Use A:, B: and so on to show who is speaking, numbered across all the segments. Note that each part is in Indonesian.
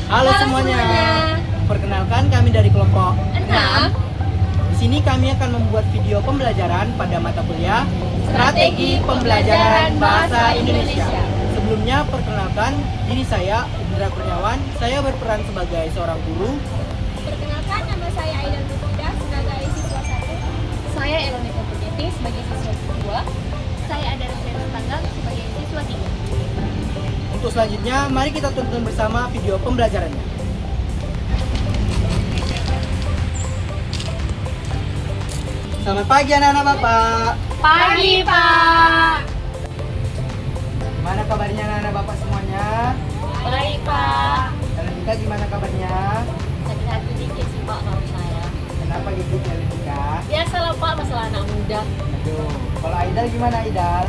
A: Halo semuanya. Perkenalkan kami dari kelompok 6. Di sini kami akan membuat video pembelajaran pada mata kuliah Strategi Pembelajaran Bahasa Indonesia. Sebelumnya perkenalkan diri saya Indra Kurniawan. Saya berperan sebagai seorang guru.
B: Perkenalkan, nama saya Aida Lutfida sebagai siswa 1.
C: Saya Elonika Pujeti sebagai siswa 2.
B: Saya ada Rosena Tanggang sebagai siswa 3.
A: Untuk selanjutnya, mari kita tonton bersama video pembelajarannya. Selamat pagi anak-anak Bapak.
C: Pagi, Pak.
A: Gimana kabarnya anak-anak Bapak semuanya?
C: Baik, Pak.
A: Lenika gimana kabarnya?
C: Sakit hati dikit sih, Pak, kalau saya.
A: Kenapa gitu ya Lenika?
C: Biasalah, Pak, masalah anak muda.
A: Aduh, kalau Aidal gimana Aidal?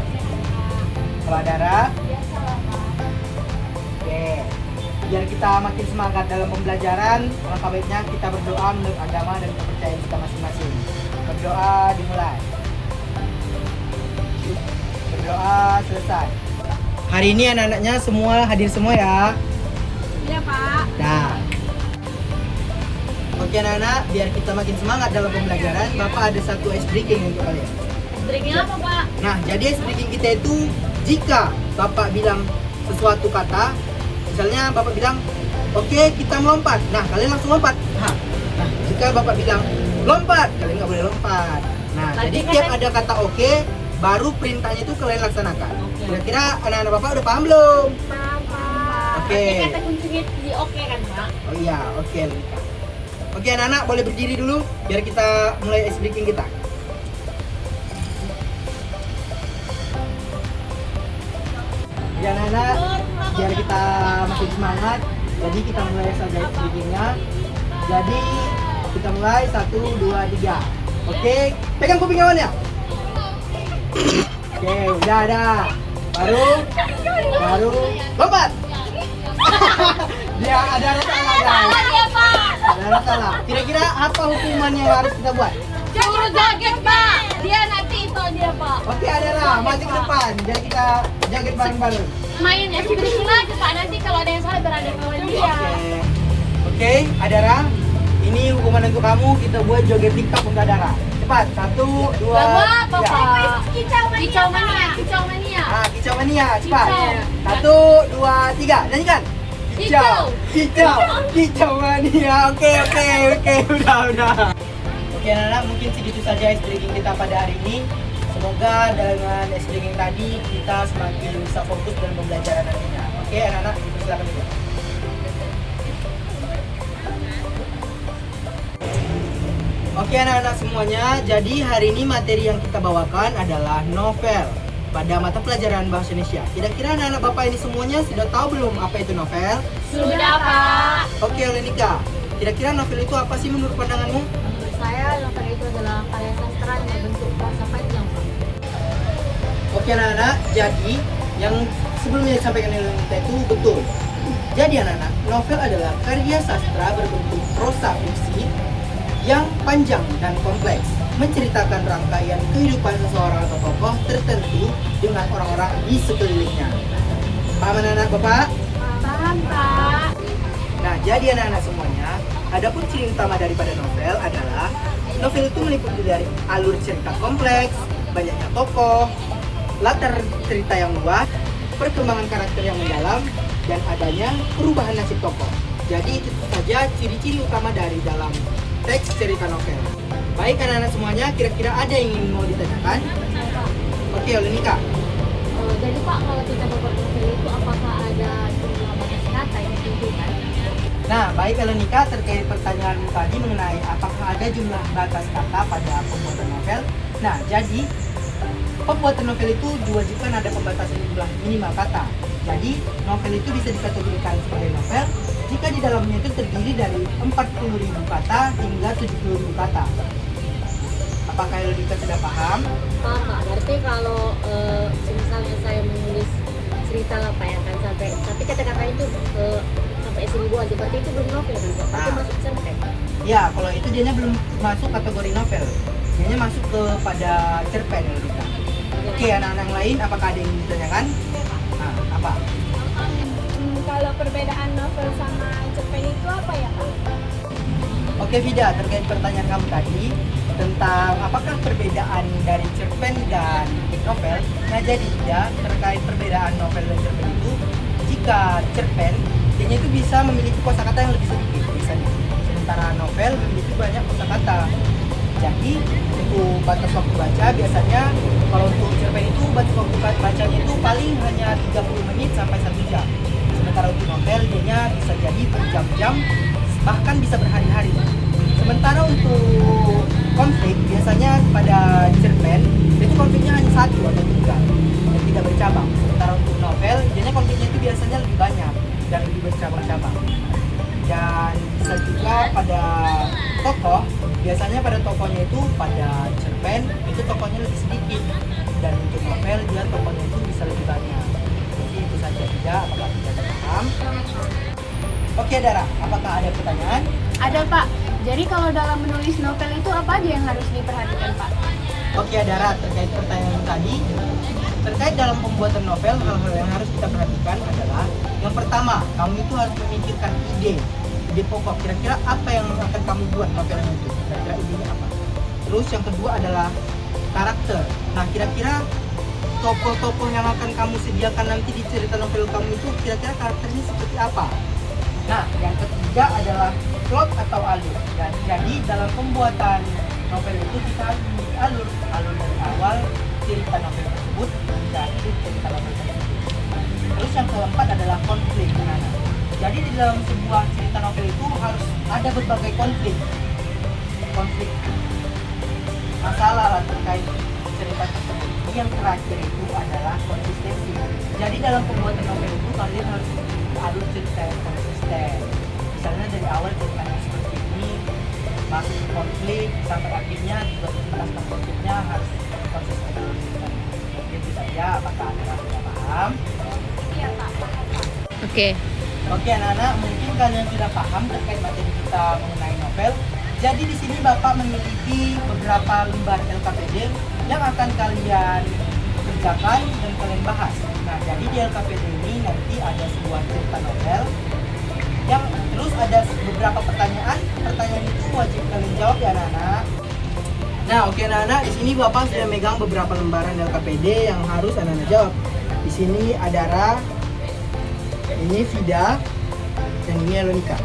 A: Kalau Adara?
B: Biasalah, Pak.
A: Oke, biar kita makin semangat dalam pembelajaran, alangkah baiknya kita berdoa menurut agama dan kepercayaan kita masing-masing. Berdoa dimulai. Berdoa selesai. Hari ini anak-anaknya semua hadir semua ya.
B: Iya, Pak.
A: Nah, oke anak-anak, biar kita makin semangat dalam pembelajaran, Bapak ada satu ice breaking untuk kalian.
C: Breaking apa, Pak?
A: Nah, jadi ice breaking kita itu jika Bapak bilang sesuatu kata, misalnya Bapak bilang, oke kita melompat. Nah, kalian langsung lompat. Nah, jika Bapak bilang lompat, kalian nggak boleh lompat. Nah,
C: Berarti
A: jadi
C: kan
A: tiap ada kata oke, baru perintahnya itu kalian laksanakan.
C: Oke.
A: Kira-kira anak-anak Bapak udah paham belum?
B: Pak.
A: Oke.
C: Berarti kata kuncinya di oke kan, Pak?
A: Oh iya, oke Lika. Oke anak-anak boleh berdiri dulu biar kita mulai ice breaking kita. Ya anak-anak, biar kita makin semangat, jadi kita mulai saja ice breakingnya. Jadi kita mulai 1, 2, 3. Oke, pegang kuping kawannya. Oke, udah ada. Baru lompat. Dia ada salah guys.
C: Iya, Pak.
A: Ada salah. Kira-kira apa hukuman yang harus kita buat?
C: Suruh joget, Pak. Dia nanti itu dia, Pak.
A: Oke, Adara, maju ke depan. Jadi kita joget bareng-bareng.
C: Main es breaking aja, Pak. Nanti kalau ada yang salah biar ada yang lawan dia.
A: Oke, Adara. Ini hukuman untuk kamu. Kita buat joget TikTok untuk Adara. Cepat, 1, 2,
C: Lagu apa,
A: 3.
C: Pak?
B: Kicau mania,
C: Kicau mania,
B: Pak.
C: kicau mania.
A: Ah, kicau mania, cepat.
C: Kicau.
A: 1, 2, 3. Nyanyikan.
C: Kicau.
A: Kicau mania. Oke, udah. Oke, anak-anak, mungkin segitu saja ice breaking kita pada hari ini. Semoga dengan ice breaking tadi kita semakin bisa fokus dalam pembelajaran nantinya. Oke, anak-anak, silakan dulu. Oke anak-anak semuanya, jadi hari ini materi yang kita bawakan adalah novel pada mata pelajaran Bahasa Indonesia. Kira-kira anak-anak Bapak ini semuanya sudah tahu belum apa itu novel?
C: Sudah, Pak.
A: Oke Lenika, kira-kira novel itu apa sih menurut pandanganmu?
C: Menurut saya, novel itu adalah karya sastra yang berbentuk prosa panjang, Pak.
A: Oke anak-anak, jadi yang sebelumnya disampaikan oleh Lenika itu betul. Jadi anak-anak, novel adalah karya sastra berbentuk prosa fiksi yang panjang dan kompleks, menceritakan rangkaian kehidupan seseorang atau tokoh tertentu dengan orang-orang di sekelilingnya. Paham anak-anak Bapak?
B: Paham, Pak.
A: Nah, jadi anak-anak semuanya, adapun ciri utama daripada novel adalah novel itu meliputi dari alur cerita kompleks, banyaknya tokoh, latar cerita yang luas, perkembangan karakter yang mendalam, dan adanya perubahan nasib tokoh. Jadi itu saja ciri-ciri utama dari dalam teks cerita novel. Baik anak-anak semuanya, kira-kira ada yang ingin mau ditanyakan? Oke, oleh Nika.
C: Jadi, Pak, kalau kita membuat novel itu apakah ada jumlah batas kata yang ditentukan?
A: Nah, baik oleh Nika terkait pertanyaan tadi mengenai apakah ada jumlah batas kata pada pembuatan novel. Nah, jadi pembuatan novel itu diwajibkan ada pembatasan jumlah minimal kata. Jadi, novel itu bisa dikategorikan sebagai novel jika di dalamnya itu terdiri dari 40.000 kata hingga 70.000 kata. Apakah Elodika sudah paham?
C: Paham, Pak. Berarti kalau misalnya saya menulis cerita lah, Pak, ya kan, sampai tapi kata-kata itu sampai 1000 aja, berarti itu belum novel kan, Pak? Berarti
A: Ah.
C: masuk sana kan?
A: Ya, kalau itu dia belum masuk kategori novel. Dia masuk kepada cerpen Elodika. Oke, anak-anak yang lain apakah ada yang ingin ditanyakan? Nah, apa?
B: Kalau perbedaan novel sama cerpen
A: Oke Vida, terkait pertanyaan kamu tadi tentang apakah perbedaan dari cerpen dan novel. Nah jadi Vida, terkait perbedaan novel dan cerpen itu, jika cerpen dia itu bisa memiliki kosakata yang lebih sedikit biasanya, sementara novel memiliki banyak kosakata. Jadi untuk batas waktu baca biasanya kalau untuk cerpen itu batas waktu bacanya itu paling hanya 30 menit sampai 1 jam. Sementara untuk novel dia bisa jadi berjam-jam, bahkan bisa berhari-hari. Sementara untuk konflik biasanya pada cerpen itu konfliknya hanya satu atau tunggal dan tidak bercabang. Sementara untuk novel biasanya konfliknya itu biasanya lebih banyak dan lebih bercabang-cabang. Dan bisa juga pada tokoh, biasanya pada tokohnya itu pada cerpen itu tokohnya lebih sedikit, dan untuk novel dia tokohnya itu bisa lebih banyak. Jadi itu saja tidak, apakah tidak paham? Oke Dara, apakah ada pertanyaan?
B: Ada Pak. Jadi kalau dalam menulis novel itu apa aja yang harus diperhatikan Pak?
A: Oke Dara, terkait pertanyaan tadi, terkait dalam pembuatan novel, hal-hal yang harus kita perhatikan adalah yang pertama, kamu itu harus memikirkan ide pokok. Kira-kira apa yang akan kamu buat novelnya itu? Kira-kira idenya apa? Terus yang kedua adalah karakter. Nah, kira-kira tokoh-tokoh yang akan kamu sediakan nanti di cerita novel kamu itu kira-kira karakternya seperti apa? Nah, yang ketiga adalah plot atau alur. Dan jadi dalam pembuatan novel itu kita harus memiliki alur dari awal cerita novel tersebut hingga akhir cerita novel tersebut. Terus yang keempat adalah konflik. Jadi di dalam sebuah cerita novel itu harus ada berbagai konflik masalah lah terkait cerita tersebut. Yang terakhir itu adalah konsistensi. Jadi dalam pembuatan novel itu kalian harus alur cerita yang konsisten. Misalnya dari awal ceritanya seperti ini, masuk ke konflik sampai akhirnya juga tuntaskan konfliknya harus konsisten. Itu saja, apakah Anda sudah paham?
B: Iya Pak, paham Pak.
A: Oke anak-anak, mungkin kalian sudah paham terkait materi kita mengenai novel. Jadi di sini Bapak memiliki beberapa lembar LKPD yang akan kalian kerjakan dan kalian bahas. Nah, jadi di LKPD ini nanti ada sebuah cerita novel yang terus ada beberapa pertanyaan. Pertanyaan itu wajib kalian jawab ya anak-anak. Nah, oke anak-anak, di sini Bapak sudah megang beberapa lembaran LKPD yang harus anak-anak jawab. Di sini ada Dara, ini Vida, dan ini Elonika.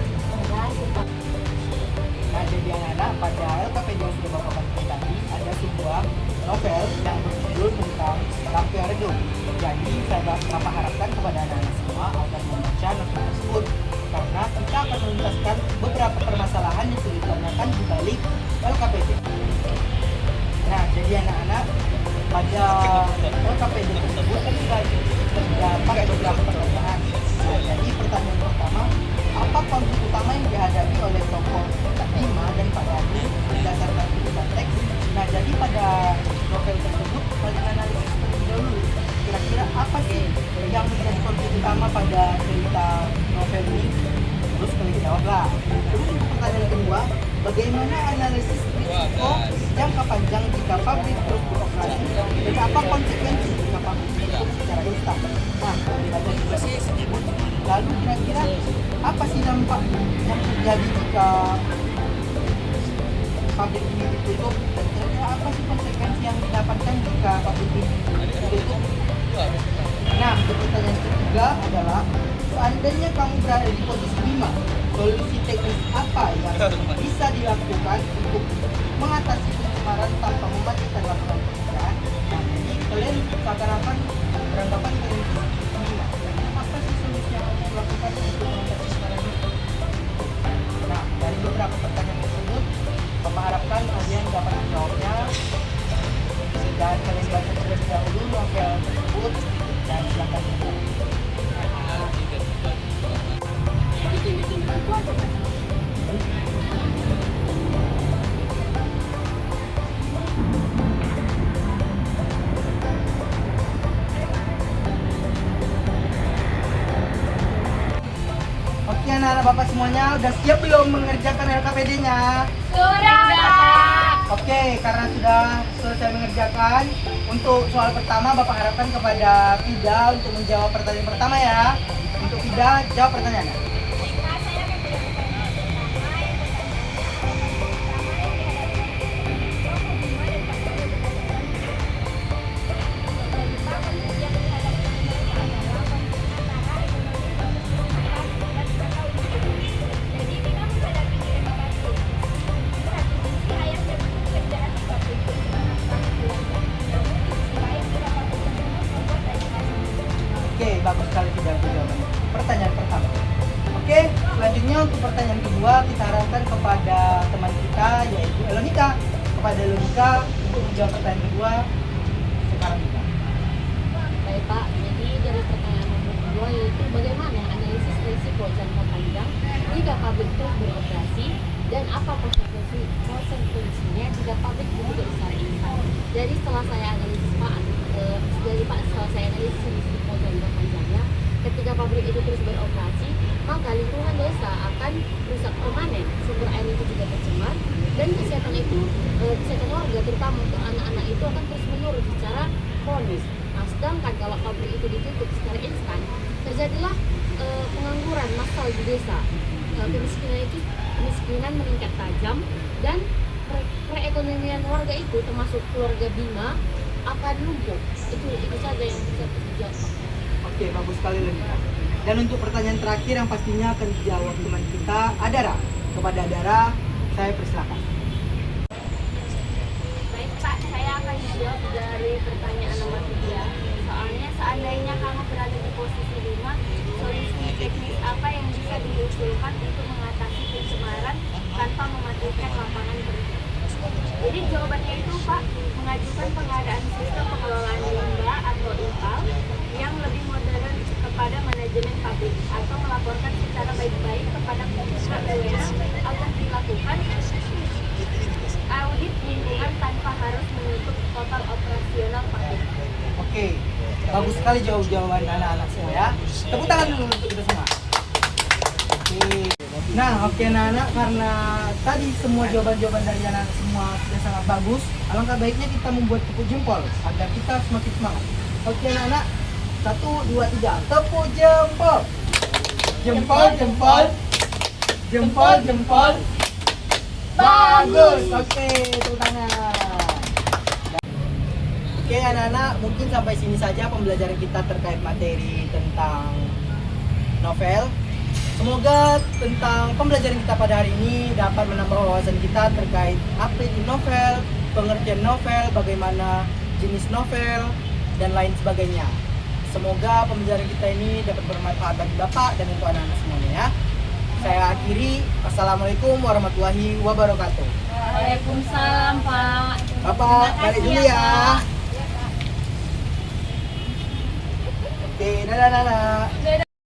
A: Nah, jadi anak-anak, pada LKPD yang sudah Bapak bagikan tadi ada sebuah novel yang berjudul tentang Lampu yang Redup. Jadi saya Bapak harapkan kepada anak-anak semua agar membaca novel tersebut, karena kita akan menuntaskan beberapa permasalahan yang sudah ditanyakan di balik LKPD. Nah, jadi anak-anak, pada LKPD tersebut terdapat beberapa pertanyaan. Nah, jadi pertanyaan pertama, apa konflik utama yang dihadapi oleh tokoh Bima dan Pak Dani berdasarkan tulisan teks? Nah, jadi pada novel tersebut kalian analisis terlebih dahulu. Kira-kira apa sih yang menjadi konflik utama pada cerita novel ini? Terus kalian jawablah. Terus untuk pertanyaan kedua, bagaimana analisis risiko jangka panjang jika pabrik terus beroperasi dan apa konsekuensi jika pabrik tutup secara instan? Nah, kita juga tersebut. Lalu kira-kira apa sih dampak yang terjadi jika pabrik ini ditutup, dan kira-kira apa sih konsekuensi yang didapatkan jika pabrik ini ditutup? Nah, pertanyaan ketiga adalah, seandainya kamu berada di posisi 5, solusi teknis apa yang bisa dilakukan untuk mengatasi pencemaran tanpa mematikan lapangan pekerjaan? Nah, jadi kalian seakan-akan beranggapan kalian itu 5. Apa sih solusi yang harus dilakukan untuk mengatasi pencemaran itu? Nah, dari beberapa pertanyaan tersebut, Bapak harapkan kalian dapat menjawabnya. Dan kalian baca terlebih dahulu novel tersebut dan silakan menjawab. Oke anak-anak Bapak semuanya, udah siap belum mengerjakan LKPD-nya?
B: Sudah Pak.
A: Oke, karena sudah selesai mengerjakan, untuk soal pertama Bapak harapkan kepada Vida untuk menjawab pertanyaan pertama ya. Untuk Vida, jawab pertanyaannya.
B: Baik Pak, saya akan menjawab pertanyaan pertama yang pertanyaan
A: selanjutnya untuk pertanyaan kedua kita arahkan kepada teman kita yaitu Elonika. Kepada Elonika untuk menjawab pertanyaan kedua sekarang juga.
C: Baik Pak, jadi dari pertanyaan nomor kedua yaitu bagaimana analisis risiko jangka panjang jika pabrik terus beroperasi dan apa konsekuensinya jika pabrik tidak besar ini. Jadi setelah saya analisis Pak, setelah saya analisis risiko jangka panjangnya, ketika pabrik itu terus beroperasi, maka lingkungan desa akan rusak permanen, sumber air itu juga tercemar, dan kesehatan warga terutama untuk anak-anak itu akan terus menurun secara kronis. Nah, sedangkan kalau pabrik itu ditutup secara instan, terjadilah pengangguran massal di desa. Kemiskinan meningkat tajam dan perekonomian warga itu termasuk keluarga Bima akan lumpuh. Itu saja yang bisa dijawab.
A: Oke, bagus sekali Elonika. Dan untuk pertanyaan terakhir yang pastinya akan dijawab teman kita Adara. Kepada Adara, saya persilakan.
B: Baik Pak, saya akan menjawab dari pertanyaan nomor 3. Soalnya seandainya kamu berada di posisi 5, solusi teknis apa yang bisa diusulkan untuk mengatasi pencemaran tanpa mematikan lapangan kerja? Jadi jawabannya itu Pak, mengajukan pengadaan sistem pengelolaan limbah atau IPAL yang lebih modern kepada manajemen pabrik atau melaporkan secara baik-baik kepada pihak berwenang agar dilakukan audit lingkungan tanpa harus menutup total operasional pabrik.
A: Oke, bagus sekali jawaban anak-anak semua ya. Tepuk tangan dulu untuk kita semua. Oke. Nah, oke anak-anak, karena tadi semua jawaban-jawaban dari anak-anak semua sudah sangat bagus, alangkah baiknya kita membuat tepuk jempol agar kita semakin semangat. Oke anak-anak, 1, 2, 3, tepuk jempol. Jempol, jempol, jempol, jempol. Bagus. Oke, tepuk tangan. Oke anak-anak, mungkin sampai sini saja pembelajaran kita terkait materi tentang novel. Semoga tentang pembelajaran kita pada hari ini dapat menambah wawasan kita terkait apa itu novel, pengertian novel, bagaimana jenis novel, dan lain sebagainya. Semoga pembelajaran kita ini dapat bermanfaat bagi Bapak dan untuk anak-anak semuanya ya. Saya akhiri. Assalamualaikum warahmatullahi wabarakatuh.
C: Waalaikumsalam Pak.
A: Bapak, balik dulu ya. Oke, dadah.